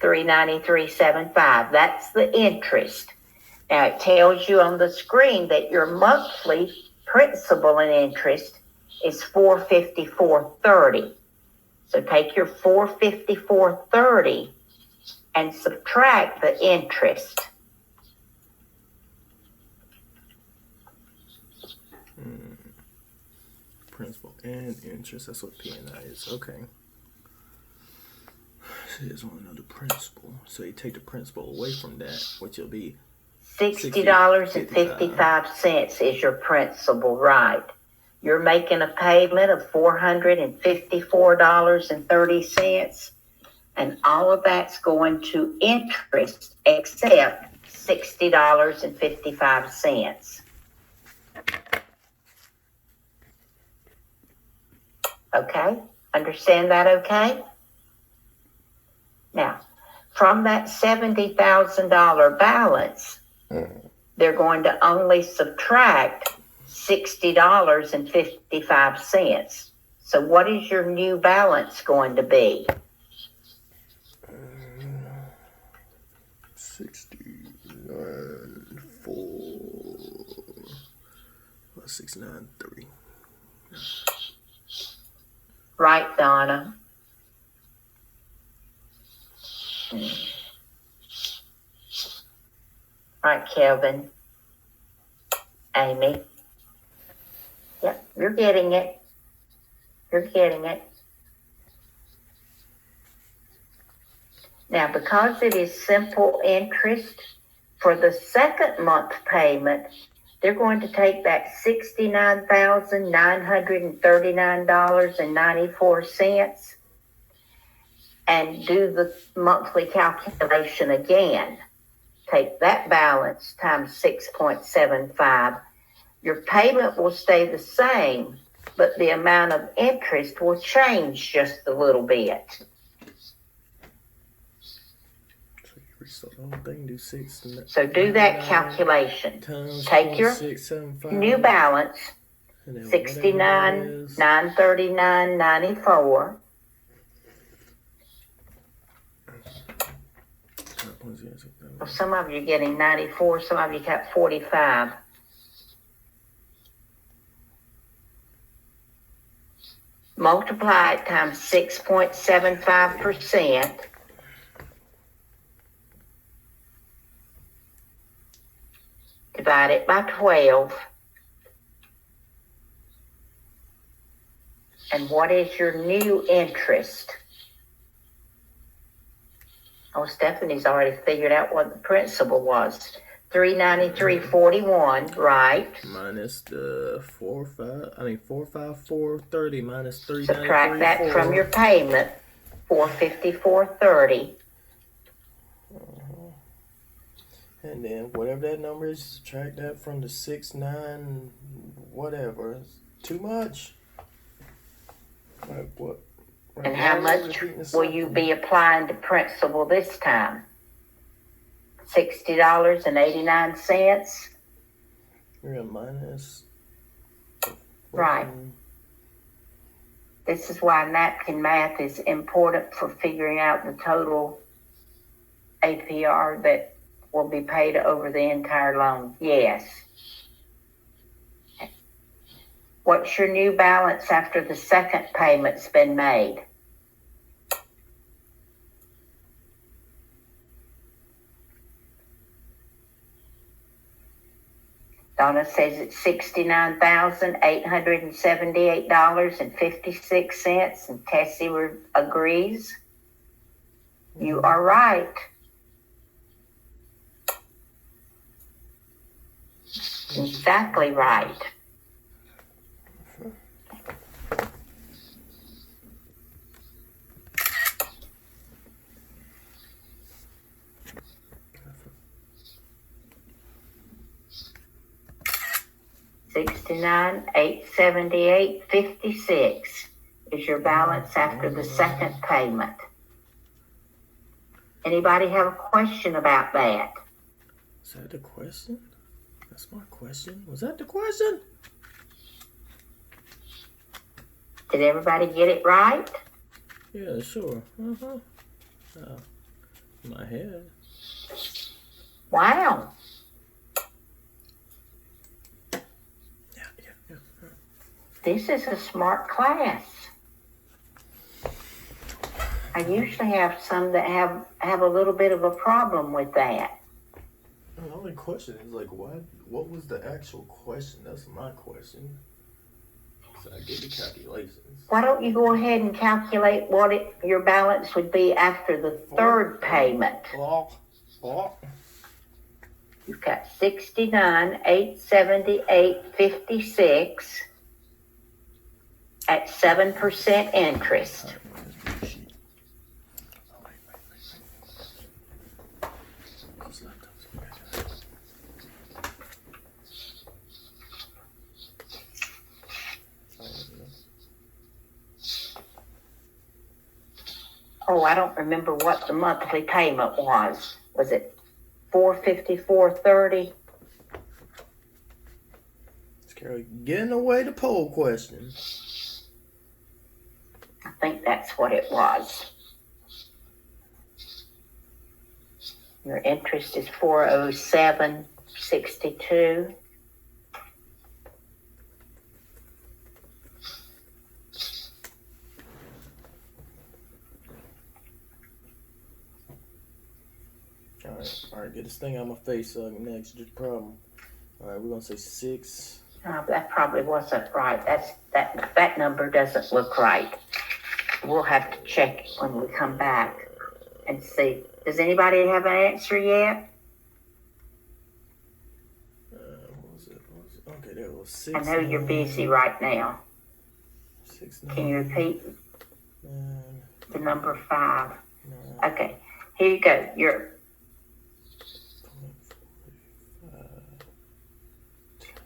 $393.75. That's the interest. Now it tells you on the screen that your monthly principal and interest is $454.30. So take your $454.30 and subtract the interest. Principal and interest. That's what P&I is. Okay. So you just want to know the principal. So you take the principal away from that, which will be $60.55 is your principal, right? You're making a payment of $454.30, and all of that's going to interest except $60.55. Okay? Understand that okay? Now, from that $70,000 balance, they're going to only subtract $60.55. So what is your new balance going to be? 694 +693. Right, Donna? Right, Kelvin? Amy? Yep, you're getting it. You're getting it. Now, because it is simple interest, for the second month payment, they're going to take that $69,939.94 and do the monthly calculation again. Take that balance times 6.75. Your payment will stay the same, but the amount of interest will change just a little bit. Restart the whole thing, do 6. So do that calculation. Take your new balance, $69,939.94. Well, some of you are getting 94, some of you got 45. Multiply it times 6.75%. Divide it by 12. And what is your new interest? Oh, Stephanie's already figured out what the principal was. $393.41, right? Minus the 454.30 minus 393.4. Subtract that from your payment, $454.30. And then whatever that number is, subtract that from the 69 whatever. It's too much. Like what? And how much will you be applying to principal this time? $60.89? You're a minus. Right. This is why napkin math is important for figuring out the total APR that will be paid over the entire loan. Yes. What's your new balance after the second payment's been made? Donna says it's $69,878.56, and Tessie agrees. You are right. Exactly right. $69,878.56 is your balance after the second payment. Anybody have a question about that? Is that the question? That's my question. Was that the question? Did everybody get it right? Yeah, sure. in my head. Wow. Yeah. This is a smart class. I usually have some that have a little bit of a problem with that. The only question is like, what was the actual question? That's my question. So I get the calculations. Why don't you go ahead and calculate what your balance would be after the third payment? You've got $69,878.56 at 7% interest. Oh, I don't remember what the monthly payment was. Was it $454.30? Carol, getting away the poll question. I think that's what it was. Your interest is $407.62. All right, get this thing out of my face so I can next do the problem. All right, we're gonna say 6. That probably wasn't right. That number doesn't look right. We'll have to check it when we come back and see. Does anybody have an answer yet? What was it? Okay, there was 6. I know you're busy right now. 6. Can you repeat 9, the number 5? 9, Okay, here you go.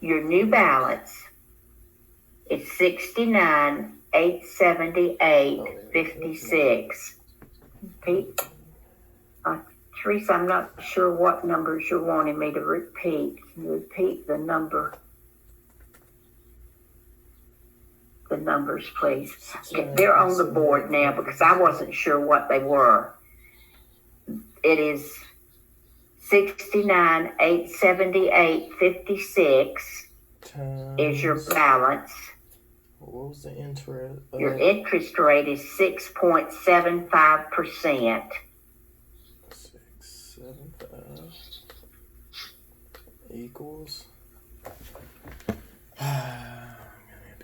Your new balance is $69,878.56. Pete, Teresa, I'm not sure what numbers you're wanting me to repeat. Can you repeat the numbers, please? They're on the board now because I wasn't sure what they were. It is $69,878.56 is your balance. What was the interest? Your interest rate is 6.75%. 6.75 equals.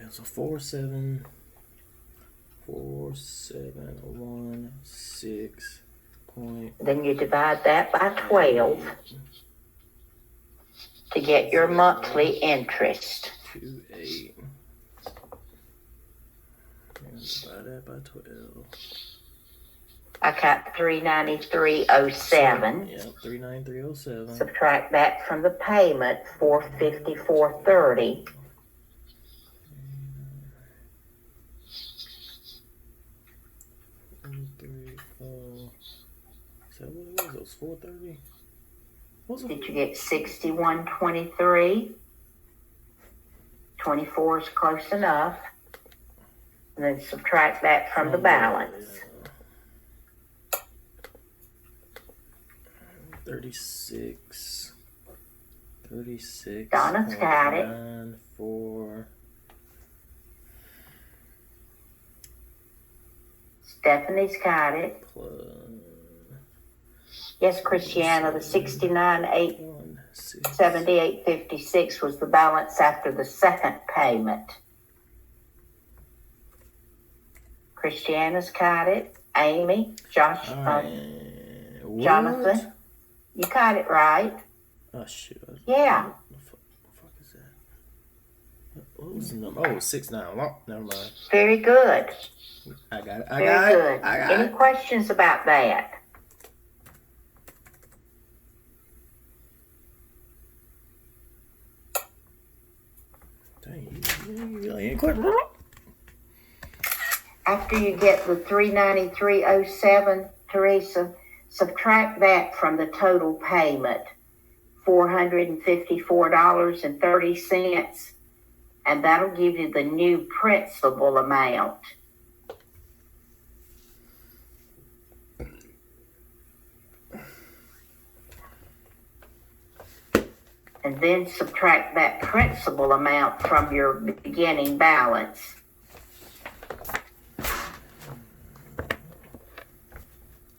So 4716. Then you divide that by 12 to get your monthly interest. 28. And divide that by 12. I got $393.07. Yep, 393.07. Subtract that from the payment, $454.30. Is that what it was? It was 430. Did you get 61.23? 24 is close enough. And then subtract that from the balance. 36. Donna's got it. 94. Stephanie's got it. Plus. Yes, Christiana, the 69,878.56 was the balance after the second payment. Christiana's got it. Amy, Jonathan, you got it right. Oh shoot! Yeah. What the fuck is that? What was the number? Oh, 69. Oh, never mind. Very good. I got it. Very good. Any questions about that? Dang, you ain't quite. After you get the $393.07, Teresa, subtract that from the total payment, $454.30, and that'll give you the new principal amount. and then subtract that principal amount from your beginning balance.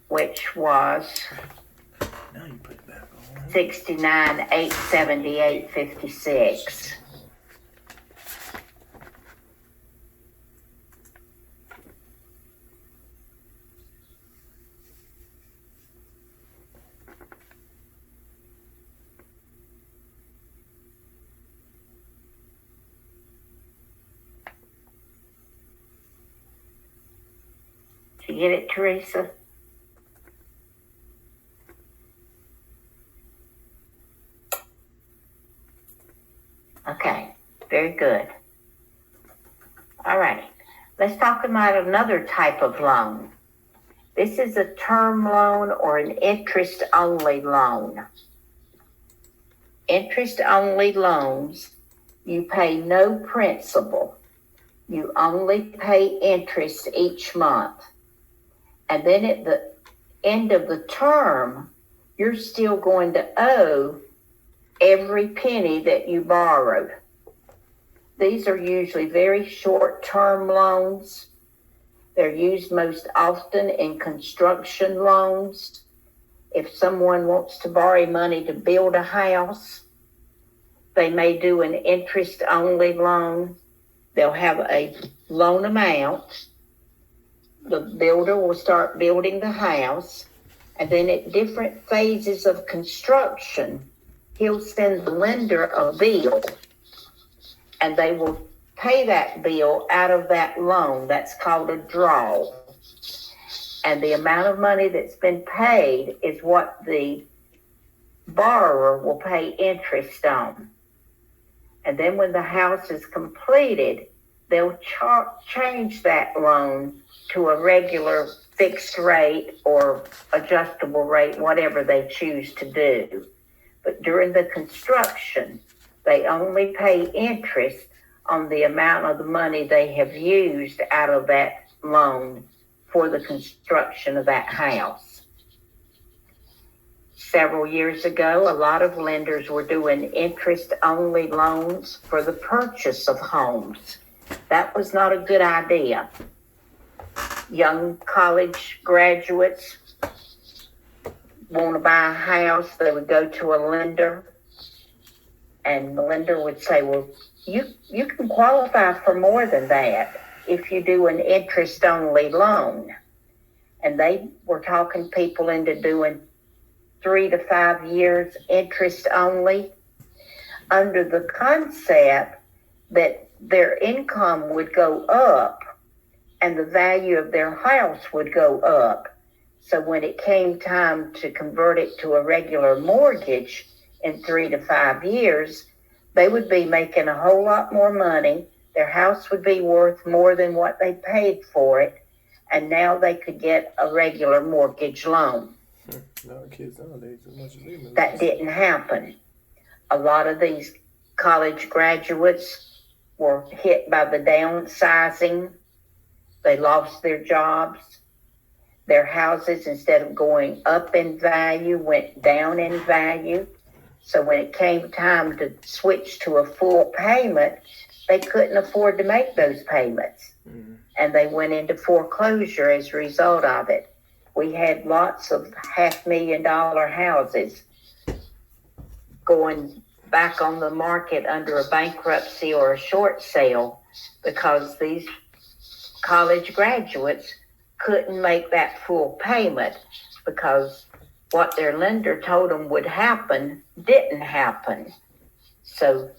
Which was Now you put it back on. 69,878.56. Did you get it, Teresa? Okay, very good. All right, let's talk about another type of loan. This is a term loan or an interest-only loan. Interest-only loans, you pay no principal. You only pay interest each month. And then at the end of the term, you're still going to owe every penny that you borrowed. These are usually very short-term loans. They're used most often in construction loans. If someone wants to borrow money to build a house, they may do an interest-only loan. They'll have a loan amount. The builder will start building the house, and then at different phases of construction, he'll send the lender a bill, and they will pay that bill out of that loan. That's called a draw. And the amount of money that's been paid is what the borrower will pay interest on. And then when the house is completed, they'll change that loan to a regular fixed rate or adjustable rate, whatever they choose to do. But during the construction, they only pay interest on the amount of the money they have used out of that loan for the construction of that house. Several years ago, a lot of lenders were doing interest-only loans for the purchase of homes. That was not a good idea. Young college graduates want to buy a house, they would go to a lender, and the lender would say, well, you can qualify for more than that if you do an interest-only loan. And they were talking people into doing 3 to 5 years interest only, under the concept that their income would go up and the value of their house would go up. So when it came time to convert it to a regular mortgage in 3 to 5 years, they would be making a whole lot more money. Their house would be worth more than what they paid for it. And now they could get a regular mortgage loan. No, kids nowadays, as much as they know. That didn't happen. A lot of these college graduates were hit by the downsizing. They lost their jobs. Their houses, instead of going up in value, went down in value. So when it came time to switch to a full payment, they couldn't afford to make those payments. Mm-hmm. And they went into foreclosure as a result of it. We had lots of $500,000 houses going back on the market under a bankruptcy or a short sale because these college graduates couldn't make that full payment because what their lender told them would happen didn't happen. So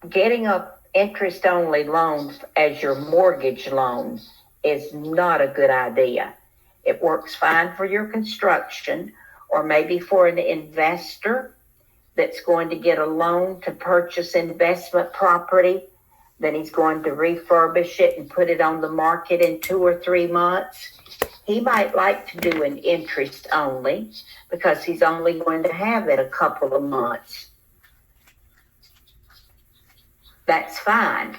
getting a interest-only loans as your mortgage loan is not a good idea. It works fine for your construction or maybe for an investor that's going to get a loan to purchase investment property. Then he's going to refurbish it and put it on the market in 2 or 3 months. He might like to do an interest only because he's only going to have it a couple of months. That's fine.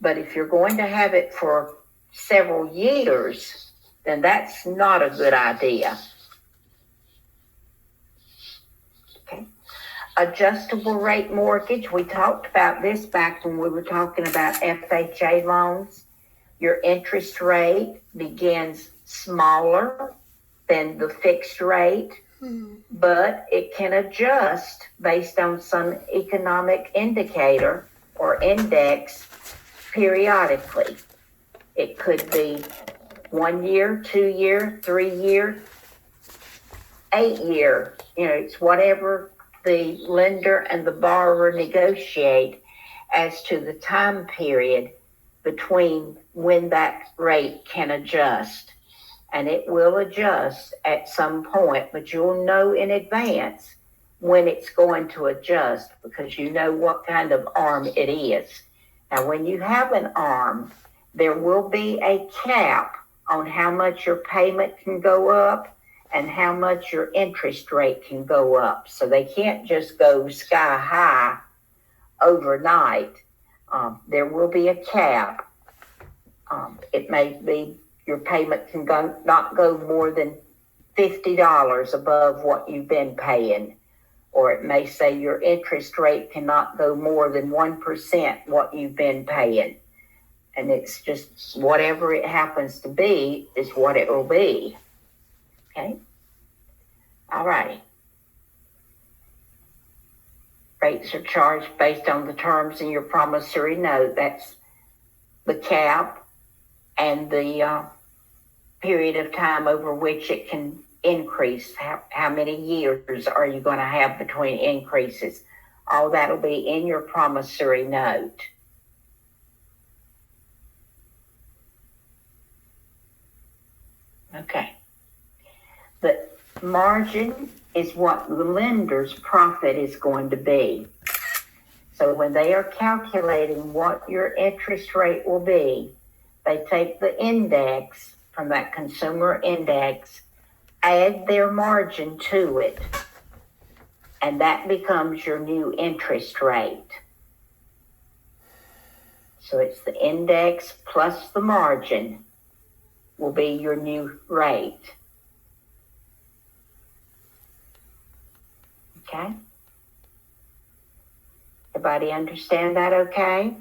But if you're going to have it for several years, then that's not a good idea. Okay. adjustable rate mortgage, we talked about this back when we were talking about FHA loans. Your interest rate begins smaller than the fixed rate, but it can adjust based on some economic indicator or index periodically. It could be 1 year, 2 year, 3 year, 8 year. It's whatever the lender and the borrower negotiate as to the time period between when that rate can adjust. And it will adjust at some point, but you'll know in advance when it's going to adjust because you know what kind of ARM it is. Now, when you have an ARM, there will be a cap on how much your payment can go up and how much your interest rate can go up. So they can't just go sky high overnight. There will be a cap. It may be your payment can not go more than $50 above what you've been paying. Or it may say your interest rate cannot go more than 1% what you've been paying. And it's just whatever it happens to be is what it will be. Okay? All right. Rates are charged based on the terms in your promissory note. That's the cap and the period of time over which it can increase. How many years are you going to have between increases? All that'll be in your promissory note. Okay. The margin is what the lender's profit is going to be. So when they are calculating what your interest rate will be, they take the index from that consumer index, add their margin to it, and that becomes your new interest rate. So it's the index plus the margin will be your new rate. Okay? Everybody understand that okay?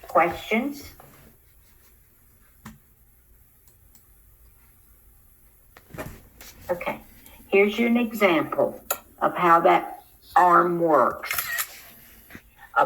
Questions? Okay, here's an example of how that ARM works.